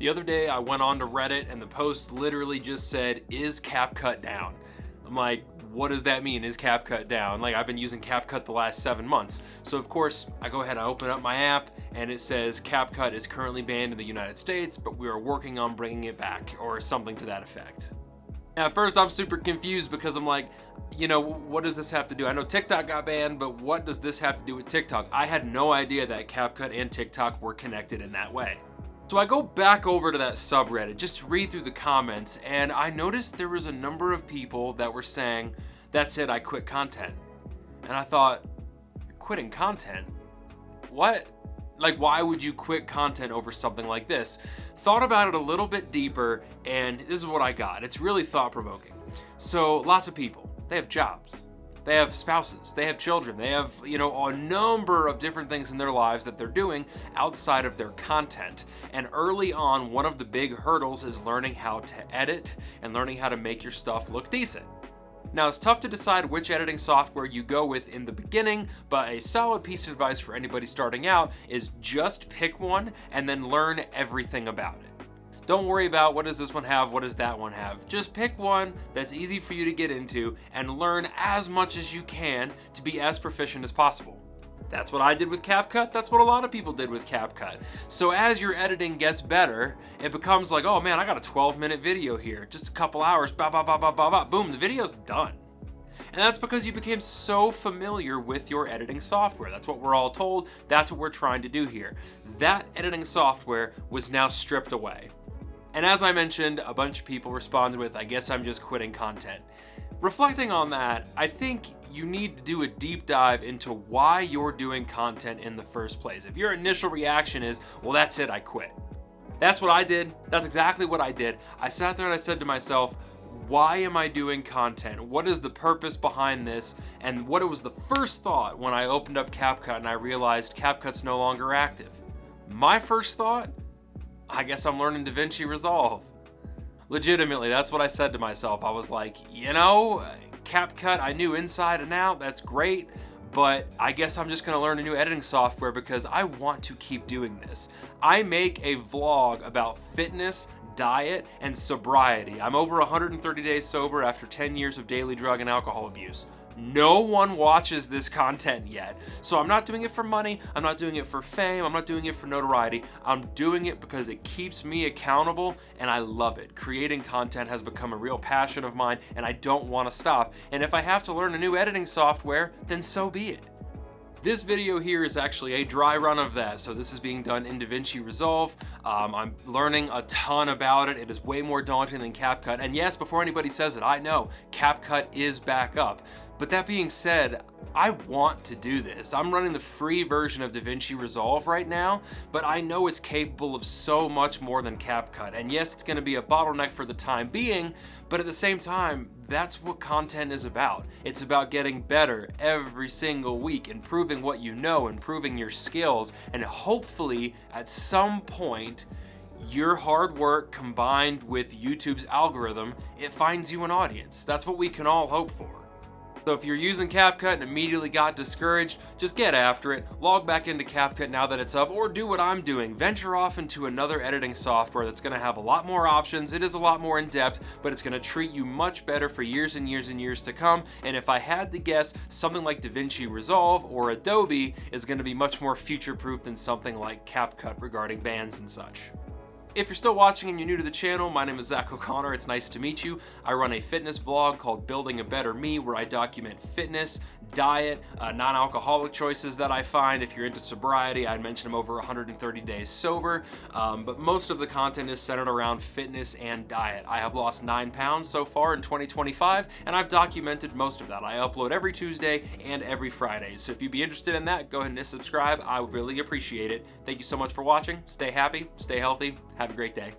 The other day I went on to Reddit and the post literally just said, "Is CapCut down?" I'm like, what does that mean? Is CapCut down? Like, I've been using CapCut the last 7 months. So of course I go ahead and open up my app and it says CapCut is currently banned in the United States, but we are working on bringing it back, or something to that effect. At first I'm super confused because I'm like, what does this have to do? I know TikTok got banned, but what does this have to do with TikTok? I had no idea that CapCut and TikTok were connected in that way. So I go back over to that subreddit just to read through the comments, and I noticed there was a number of people that were saying, "That's it, I quit content." And I thought, you're quitting content? What? Like, why would you quit content over something like this? Thought about it a little bit deeper, and this is what I got. It's really thought-provoking. So lots of people, they have jobs. They have spouses, they have children, they have, a number of different things in their lives that they're doing outside of their content. And early on, one of the big hurdles is learning how to edit and learning how to make your stuff look decent. Now, it's tough to decide which editing software you go with in the beginning, but a solid piece of advice for anybody starting out is just pick one and then learn everything about it. Don't worry about what does this one have, what does that one have. Just pick one that's easy for you to get into and learn as much as you can to be as proficient as possible. That's what I did with CapCut. That's what a lot of people did with CapCut. So as your editing gets better, it becomes like, oh man, I got a 12-minute video here. Just a couple hours, boom, the video's done. And that's because you became so familiar with your editing software. That's what we're all told. That's what we're trying to do here. That editing software was now stripped away. And as I mentioned, a bunch of people responded with, "I guess I'm just quitting content." Reflecting on that, I think you need to do a deep dive into why you're doing content in the first place. If your initial reaction is, well, that's it, I quit. That's what I did. That's exactly what I did. I sat there and I said to myself, why am I doing content? What is the purpose behind this? And what was the first thought when I opened up CapCut and I realized CapCut's no longer active? My first thought, I guess I'm learning DaVinci Resolve. Legitimately, that's what I said to myself. I was like, CapCut, I knew inside and out, that's great, but I guess I'm just gonna learn a new editing software because I want to keep doing this. I make a vlog about fitness, diet, and sobriety. I'm over 130 days sober after 10 years of daily drug and alcohol abuse. No one watches this content yet. So I'm not doing it for money, I'm not doing it for fame, I'm not doing it for notoriety. I'm doing it because it keeps me accountable and I love it. Creating content has become a real passion of mine and I don't want to stop. And if I have to learn a new editing software, then so be it. This video here is actually a dry run of that. So this is being done in DaVinci Resolve. I'm learning a ton about it. It is way more daunting than CapCut. And yes, before anybody says it, I know CapCut is back up. But that being said, I want to do this. I'm running the free version of DaVinci Resolve right now, but I know it's capable of so much more than CapCut. And yes, it's gonna be a bottleneck for the time being, but at the same time, that's what content is about. It's about getting better every single week, improving what you know, improving your skills, and hopefully at some point, your hard work combined with YouTube's algorithm, it finds you an audience. That's what we can all hope for. So if you're using CapCut and immediately got discouraged, just get after it, log back into CapCut now that it's up, or do what I'm doing. Venture off into another editing software that's gonna have a lot more options. It is a lot more in depth, but it's gonna treat you much better for years and years and years to come. And if I had to guess, something like DaVinci Resolve or Adobe is gonna be much more future-proof than something like CapCut regarding bans and such. If you're still watching and you're new to the channel, my name is Zach O'Connor. It's nice to meet you. I run a fitness vlog called Building a Better Me, where I document fitness, diet, non-alcoholic choices that I find. If you're into sobriety, I mentioned I'm over 130 days sober, but most of the content is centered around fitness and diet. I have lost 9 pounds so far in 2025, and I've documented most of that. I upload every Tuesday and every Friday. So if you'd be interested in that, go ahead and hit subscribe. I would really appreciate it. Thank you so much for watching. Stay happy, stay healthy. Have a great day.